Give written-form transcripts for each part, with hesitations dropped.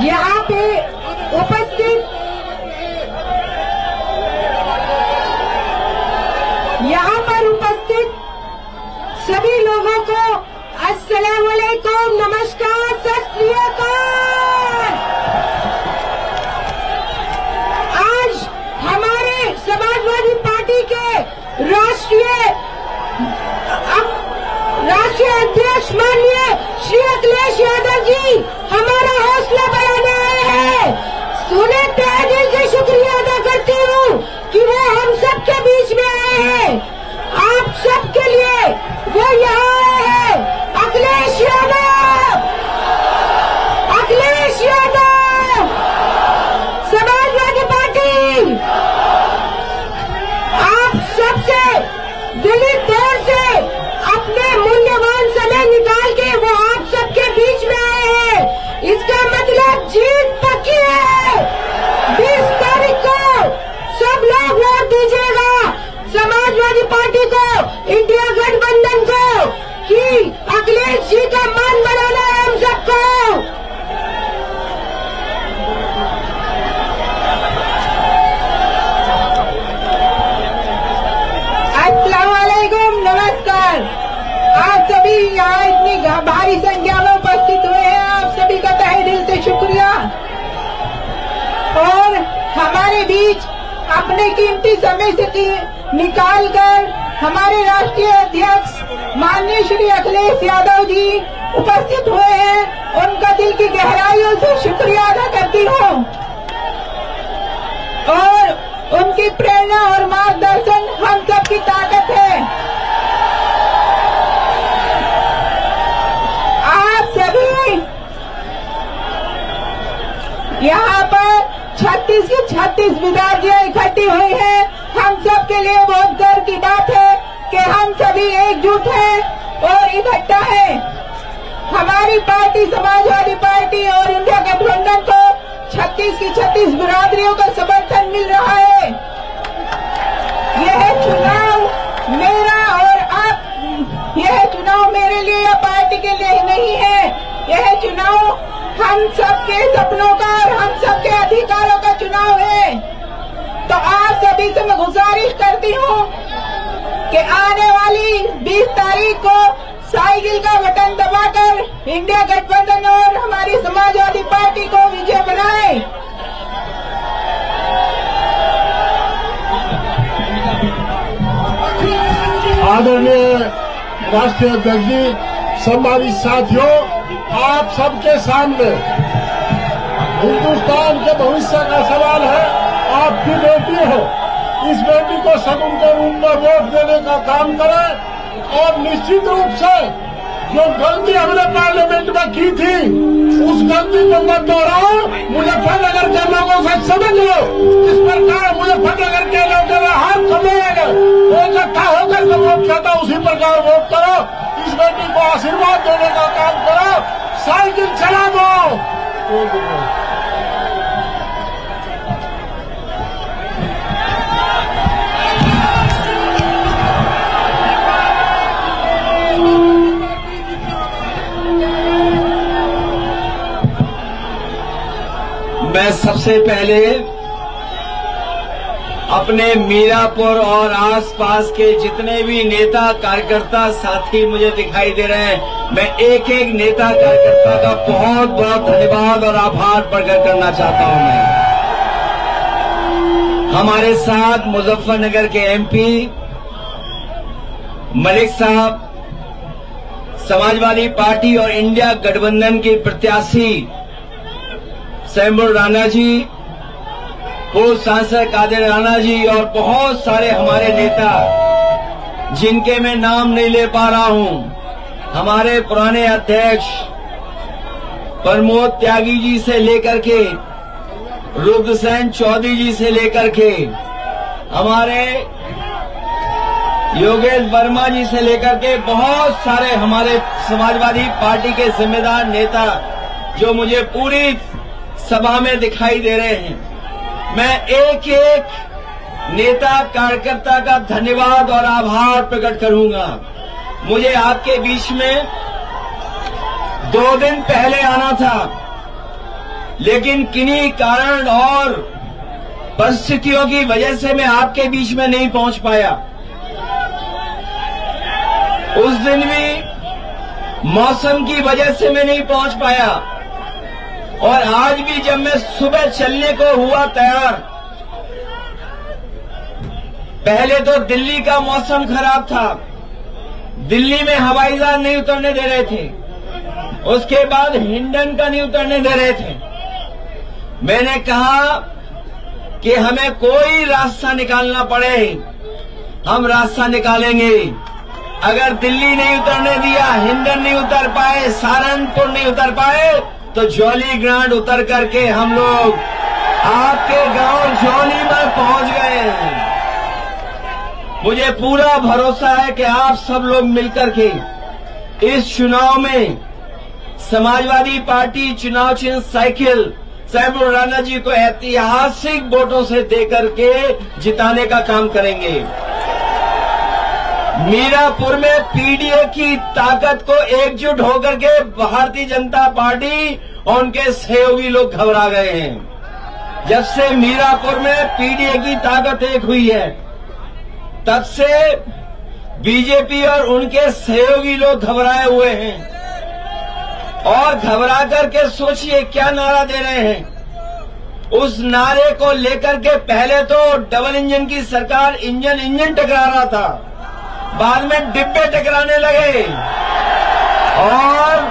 यहाँ पे उपस्थित सभी लोगों को अस्सलाम वालेकुम, नमस्कार, सत श्री अकाल। आज हमारे समाजवादी पार्टी के राष्ट्रीय अध्यक्ष माननीय श्री अखिलेश यादव जी हमारा हौसला बढ़ाने आए हैं। सुने तहे दिल से शुक्रिया अदा करती हूँ कि वो हम सबके बीच में आए हैं। आप सबके लिए वो यहाँ आए हैं। अखिलेश यादव, अखिलेश यादव, समाजवादी पार्टी आप सबसे दिली तौर से अपने मूल्यवान समय निकाल के वो आप सबके बीच में आए हैं। इसका मतलब जीत पक्की है। 20 तारीख को सब लोग वोट दीजिएगा समाजवादी पार्टी को, इंडिया गठबंधन को, कि अखिलेश जी का मान बनाना है हम सबको। अस्सलाम वालेकुम, नमस्कार। आप सभी यहाँ इतनी भारी संख्या में उपस्थित हुए हैं, आप सभी का तहे दिल से शुक्रिया। और हमारे बीच अपने कीमती समय से निकालकर हमारे राष्ट्रीय अध्यक्ष माननीय श्री अखिलेश यादव जी उपस्थित हुए हैं। उनका दिल की गहराइयों से शुक्रिया अदा करती हूँ और उनकी प्रेरणा और मार्गदर्शन हम सबकी ताकत है। आप सभी यहाँ पर 36 की 36 विद्यार्थियां इकट्ठी हुई हैं। हम सब के लिए बहुत गर्व की बात है कि हम सभी एकजुट हैं और इकट्ठा हैं। हमारी पार्टी समाजवादी पार्टी और इंडिया गठबंधन को 36 की 36 बिरादरियों का समर्थन मिल रहा है। यह चुनाव मेरा और आप, यह चुनाव मेरे लिए या पार्टी के लिए नहीं है। यह चुनाव हम सबके सपनों का और हम सबके अधिकारों का चुनाव है। तो आप सभी से मैं गुजारिश करती हूँ कि आने वाली 20 तारीख को साइकिल का बटन दबाकर इंडिया गठबंधन और हमारी समाजवादी पार्टी को विजय बनाएं। आदरणीय राष्ट्रीय अध्यक्ष जी, सम्मानित साथियों, आप सबके सामने हिंदुस्तान के भविष्य का सवाल है। आपकी बेटी हो, इस बेटी को सगुन के रूप में वोट देने का काम करें और निश्चित रूप से जो गलती हमने पार्लियामेंट में की थी उस गलती को मत दोहराओ। मुजफ्फरनगर के लोगों से समझ लो, जिस प्रकार मुजफ्फरनगर के लोगों ने हाथ थमाएगा वो इकट्ठा होकर जो वोट करता उसी प्रकार वोट करो। इस बेटी को आशीर्वाद देने का काम करो, साइकिल चला दो। मैं सबसे पहले अपने मीरापुर और आसपास के जितने भी नेता कार्यकर्ता साथी मुझे दिखाई दे रहे हैं, मैं एक एक नेता कार्यकर्ता का बहुत बहुत धन्यवाद और आभार प्रकट करना चाहता हूं। मैं हमारे साथ मुजफ्फरनगर के एमपी मलिक साहब, समाजवादी पार्टी और इंडिया गठबंधन के प्रत्याशी सैमुल राणा जी, पूर्व सांसद कादिर राणा जी और बहुत सारे हमारे नेता जिनके मैं नाम नहीं ले पा रहा हूं। हमारे पुराने अध्यक्ष प्रमोद त्यागी जी से लेकर के रुद्रसेन चौधरी जी से लेकर के हमारे योगेश वर्मा जी से लेकर के बहुत सारे हमारे समाजवादी पार्टी के जिम्मेदार नेता जो मुझे पूरी सभा में दिखाई दे रहे हैं। मैं एक एक नेता कार्यकर्ता का धन्यवाद और आभार प्रकट करूंगा। मुझे आपके बीच में 2 दिन पहले आना था, लेकिन किन्हीं कारण और परिस्थितियों की वजह से मैं आपके बीच में नहीं पहुंच पाया। उस दिन भी मौसम की वजह से मैं नहीं पहुंच पाया, और आज भी जब मैं सुबह चलने को हुआ तैयार, पहले तो दिल्ली का मौसम खराब था, दिल्ली में हवाई जहाज नहीं उतरने दे रहे थे, उसके बाद हिंडन का नहीं उतरने दे रहे थे। मैंने कहा कि हमें कोई रास्ता निकालना पड़े, हम रास्ता निकालेंगे। अगर दिल्ली नहीं उतरने दिया, हिंडन नहीं उतर पाए, सहारनपुर नहीं उतर पाए, तो जौली ग्रांट उतर करके हम लोग आपके गांव जौली में पहुंच गए। मुझे पूरा भरोसा है कि आप सब लोग मिलकर के इस चुनाव में समाजवादी पार्टी चुनाव चिन्ह साइकिल सैमुल राणा जी को ऐतिहासिक वोटों से देकर के जिताने का काम करेंगे। मीरापुर में पीडीए की ताकत को एकजुट होकर के भारतीय जनता पार्टी और उनके सहयोगी लोग घबरा गए हैं। जब से मीरापुर में पीडीए की ताकत एक हुई है, तब से बीजेपी और उनके सहयोगी लोग घबराए हुए हैं, और घबरा करके सोचिए क्या नारा दे रहे हैं। उस नारे को लेकर के पहले तो डबल इंजन की सरकार इंजन टकरा रहा था, बाद में डिब्बे टकराने लगे, और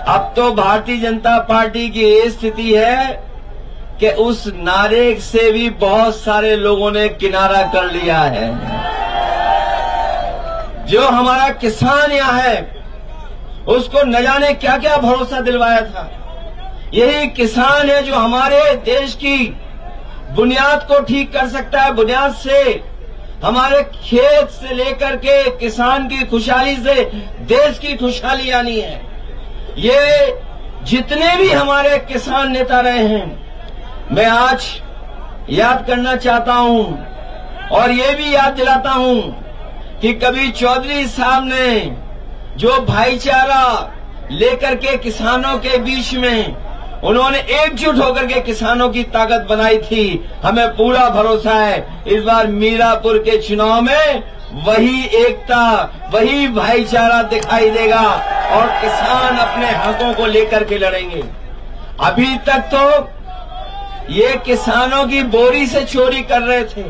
अब तो भारतीय जनता पार्टी की ये स्थिति है कि उस नारे से भी बहुत सारे लोगों ने किनारा कर लिया है। जो हमारा किसान यहाँ है, उसको न जाने क्या क्या भरोसा दिलवाया था। यही किसान है जो हमारे देश की बुनियाद को ठीक कर सकता है। बुनियाद से हमारे खेत से लेकर के किसान की खुशहाली से देश की खुशहाली आनी है। ये जितने भी हमारे किसान नेता रहे हैं, मैं आज याद करना चाहता हूं, और ये भी याद दिलाता हूं कि कभी चौधरी साहब ने जो भाईचारा लेकर के किसानों के बीच में उन्होंने एकजुट होकर के किसानों की ताकत बनाई थी, हमें पूरा भरोसा है इस बार मीरापुर के चुनाव में वही एकता, वही भाईचारा दिखाई देगा, और किसान अपने हकों को लेकर के लड़ेंगे। अभी तक तो ये किसानों की बोरी से चोरी कर रहे थे,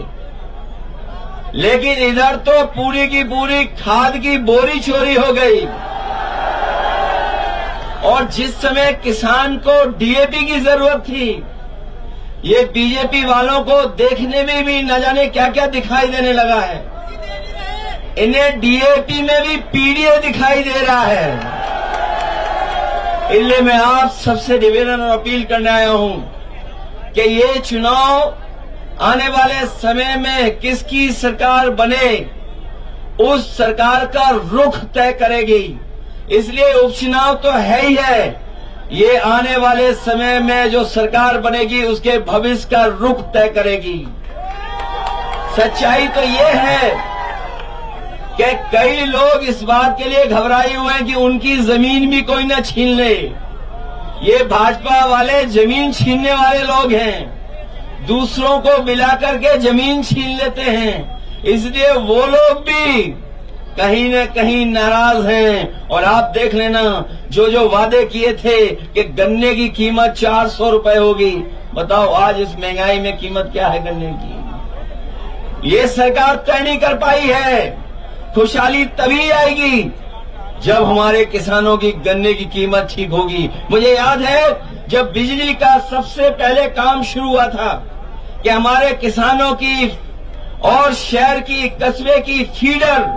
लेकिन इधर तो पूरी की पूरी खाद की बोरी चोरी हो गई। और जिस समय किसान को डीएपी की जरूरत थी, ये बीजेपी वालों को देखने में भी न जाने क्या क्या दिखाई देने लगा है। इन्हें डीएपी में भी पीडीए दिखाई दे रहा है। इसलिए मैं आप सबसे निवेदन और अपील करने आया हूं कि ये चुनाव आने वाले समय में किसकी सरकार बने, उस सरकार का रुख तय करेगी। इसलिए उपचुनाव तो है ही है, ये आने वाले समय में जो सरकार बनेगी उसके भविष्य का रुख तय करेगी। सच्चाई तो ये है कि कई लोग इस बात के लिए घबराए हुए हैं कि उनकी जमीन भी कोई न छीन ले। ये भाजपा वाले जमीन छीनने वाले लोग हैं, दूसरों को मिलाकर के जमीन छीन लेते हैं, इसलिए वो लोग भी कहीं न कहीं नाराज हैं। और आप देख लेना, जो वादे किए थे कि गन्ने की कीमत 400 रुपए होगी, बताओ आज इस महंगाई में कीमत क्या है गन्ने की। ये सरकार तय नहीं कर पाई है। खुशहाली तभी आएगी जब हमारे किसानों की गन्ने की कीमत ठीक होगी। मुझे याद है जब बिजली का सबसे पहले काम शुरू हुआ था कि हमारे किसानों की और शहर की, कस्बे की फीडर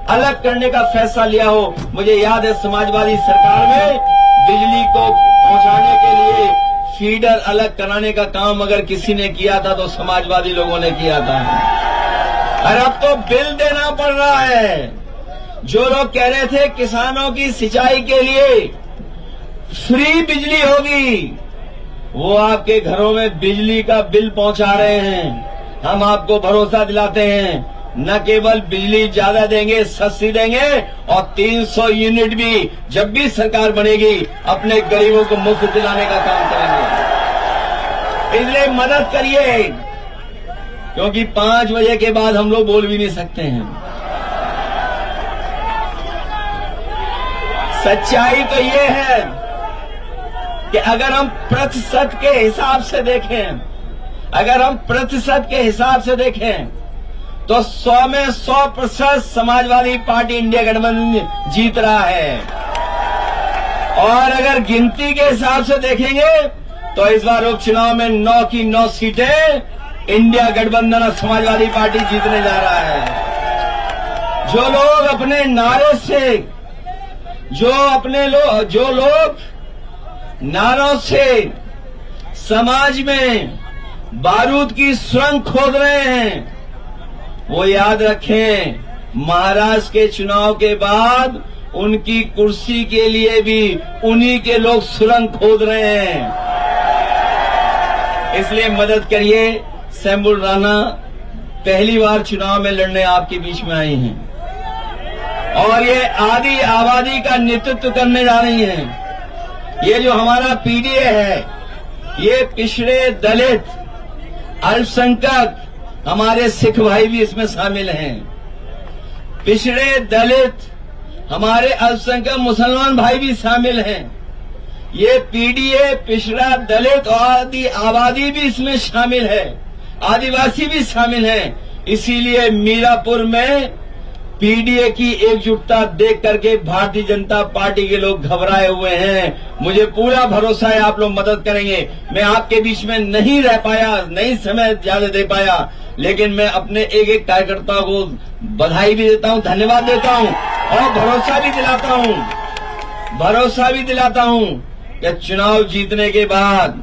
अलग करने का फैसला लिया हो। मुझे याद है समाजवादी सरकार में बिजली को पहुंचाने के लिए फीडर अलग कराने का काम अगर किसी ने किया था तो समाजवादी लोगों ने किया था। और अब तो बिल देना पड़ रहा है। जो लोग कह रहे थे किसानों की सिंचाई के लिए फ्री बिजली होगी, वो आपके घरों में बिजली का बिल पहुंचा रहे हैं। हम आपको भरोसा दिलाते हैं, न केवल बिजली ज्यादा देंगे, सस्ती देंगे, और 300 यूनिट भी जब भी सरकार बनेगी अपने गरीबों को मुफ्त दिलाने का काम करेंगे। इसलिए मदद करिए, क्योंकि 5 बजे के बाद हम लोग बोल भी नहीं सकते हैं। सच्चाई तो ये है कि अगर हम प्रतिशत के हिसाब से देखें, तो 100 में 100% समाजवादी पार्टी इंडिया गठबंधन जीत रहा है। और अगर गिनती के हिसाब से देखेंगे तो इस बार उपचुनाव में 9 की 9 सीटें इंडिया गठबंधन और समाजवादी पार्टी जीतने जा रहा है। जो लोग अपने नारे से, जो लोग नारों से समाज में बारूद की सुरंग खोद रहे हैं, वो याद रखें, महाराष्ट्र के चुनाव के बाद उनकी कुर्सी के लिए भी उन्हीं के लोग सुरंग खोद रहे हैं। इसलिए मदद करिए। शंभू राणा पहली बार चुनाव में लड़ने आपके बीच में आई हैं और ये आदि आबादी का नेतृत्व करने जा रही हैं। ये जो हमारा पीडीए है, ये पिछड़े, दलित, अल्पसंख्यक, हमारे सिख भाई भी इसमें शामिल हैं। पिछड़े, दलित, हमारे अल्पसंख्यक मुसलमान भाई भी शामिल हैं। ये पीडीए, पिछड़ा, दलित और आदि आबादी भी इसमें शामिल है, आदिवासी भी शामिल हैं। इसीलिए मीरापुर में पीडीए की एकजुटता देख करके भारतीय जनता पार्टी के लोग घबराए हुए हैं। मुझे पूरा भरोसा है आप लोग मदद करेंगे। मैं आपके बीच में नहीं रह पाया, नहीं समय ज्यादा दे पाया, लेकिन मैं अपने एक एक कार्यकर्ता को बधाई भी देता हूं, धन्यवाद देता हूं और भरोसा भी दिलाता हूं कि चुनाव जीतने के बाद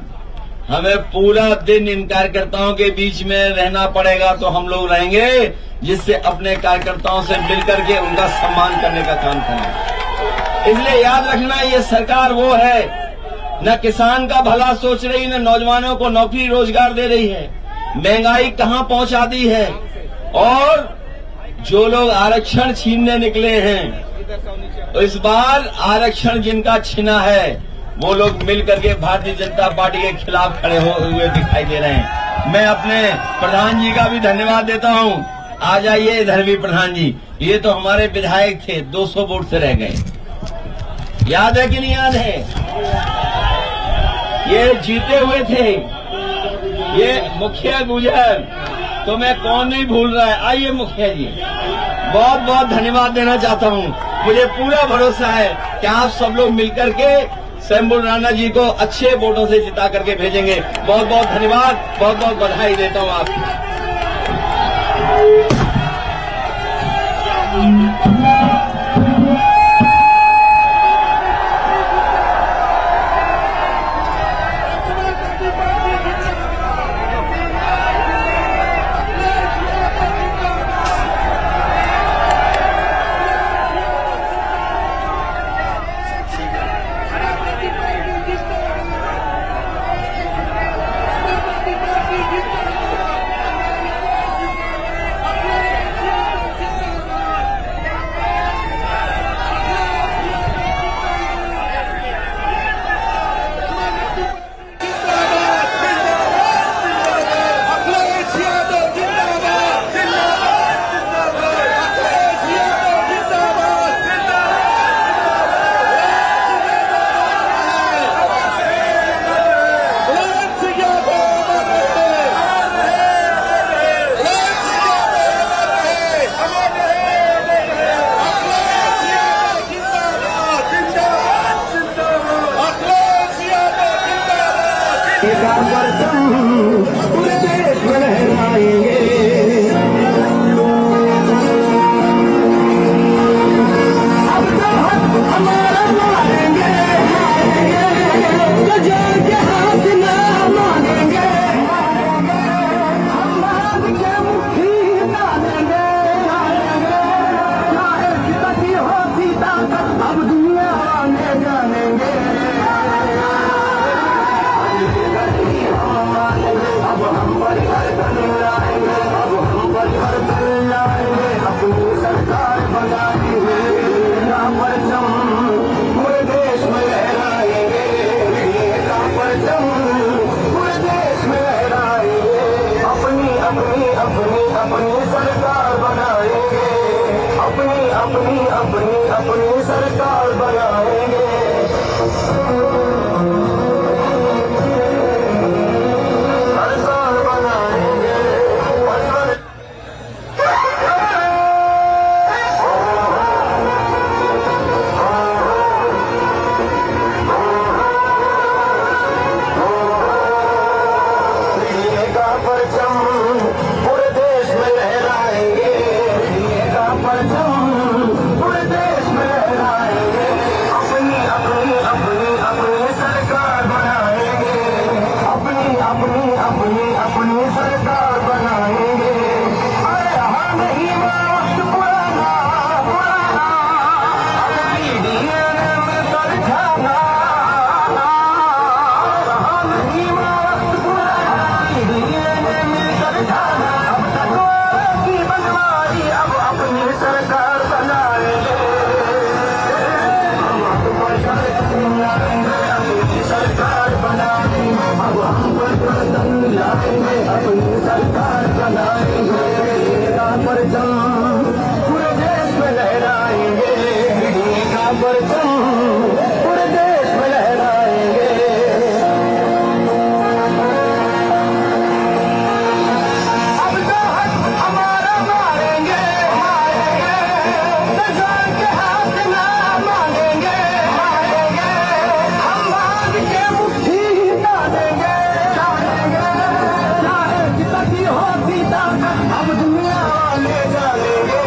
हमें पूरा दिन इन कार्यकर्ताओं के बीच में रहना पड़ेगा तो हम लोग रहेंगे, जिससे अपने कार्यकर्ताओं से मिलकर के उनका सम्मान करने का काम करें। इसलिए याद रखना, ये सरकार वो है, न किसान का भला सोच रही, न नौजवानों को नौकरी रोजगार दे रही है, महंगाई कहां पहुंचा दी है। और जो लोग आरक्षण छीनने निकले हैं, तो इस बार आरक्षण जिनका छीना है वो लोग मिलकर के भारतीय जनता पार्टी के खिलाफ खड़े हुए दिखाई दे रहे हैं। मैं अपने प्रधान जी का भी धन्यवाद देता हूं। आ जाइए इधर भी प्रधान जी, ये तो हमारे विधायक थे, 200 वोट से रह गए, याद है कि नहीं याद है? ये जीते हुए थे, ये मुखिया गुजर, तो मैं कौन नहीं भूल रहा है। आइए मुखिया जी, बहुत बहुत धन्यवाद देना चाहता हूं। मुझे पूरा भरोसा है कि आप सब लोग मिलकर के शंभू राणा जी को अच्छे वोटों से जिता करके भेजेंगे। बहुत बहुत धन्यवाद, बहुत बहुत बधाई देता हूं आपको। पूरे देश में लहराएंगे। अब तो हमारा मारेंगे, तो जान के हाथ ना मानेंगे। हम भारत के मुट्ठी डालेंगे, चाहे कितनी होती ताकत अब दुनिया में जानेंगे। अब हम पर अपनी अपनी अपनी सरकार बनाएंगे। सरकार बनाएंगे। दिल्ली का परचम पूरे देश में लहराएंगे। दिल्ली का परचम पूरे देश में लहराएंगे। अपनी अपनी अपनी अपनी सरकार बनाएंगे। अपनी अपनी अपनी अपनी सरकार बनाएंगे। अरे हाँ नहीं वक्त पुराना पुराना, अपनी डीएनए में तर जाना। हाँ नहीं वक्त पुराना, डीएनए में तर जाना। अब तक की बनवाई अब अपनी सरकार बनाएंगे। अपनी सरकार बनाएंगे। अब हम पर बदन लाएंगे। अपनी सरकार बनाएंगे। का परचम पूरे देश में लहराएंगे। का परचम पूरे देश में लहराएंगे। अब जो हक हमारा मारेंगे मारेंगे, सरकार के हाथ ना मांगेंगे मांगेंगे। हम मांग के मुट्ठी ही डालेंगे डालेंगे। चाहे जितनी होती ताकत अब दुनिया वाले डालेंगे।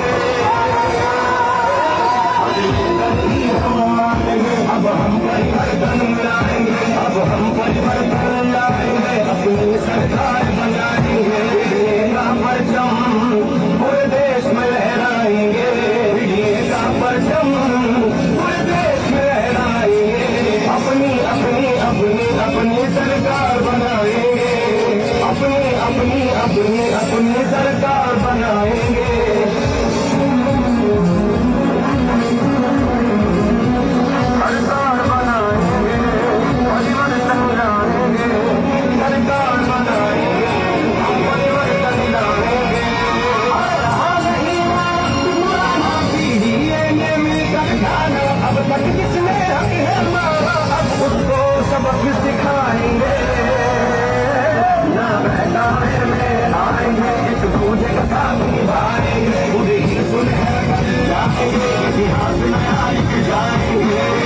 अब हम परिवर्तन लाएंगे। अब हम परिवर्तन लाएंगे। अपनी सरकार बनाएंगे। का परचम पूरे देश में लहराएंगे। का परचम पूरे देश में लहराएंगे। अपनी अपनी अपनी अपनी सरकार बनाएंगे। अपनी अपनी अपनी अपनी सरकार बनाएंगे। सरकार बनाएंगे। परिवर्तन लाएंगे। सरकार बनाएंगे। परिवर्तन लाएंगे। हाँ नहीं पुराना, डीएनए मिलकर जाना। अब तक किसने हक है मारा, अब उसको सबक सिखाएंगे। ना मैदान में आएंगे, एक दूजे का साथ निभाएंगे। पूरी ही सुनहरा लाएंगे, इतिहास में आज जाएंगे।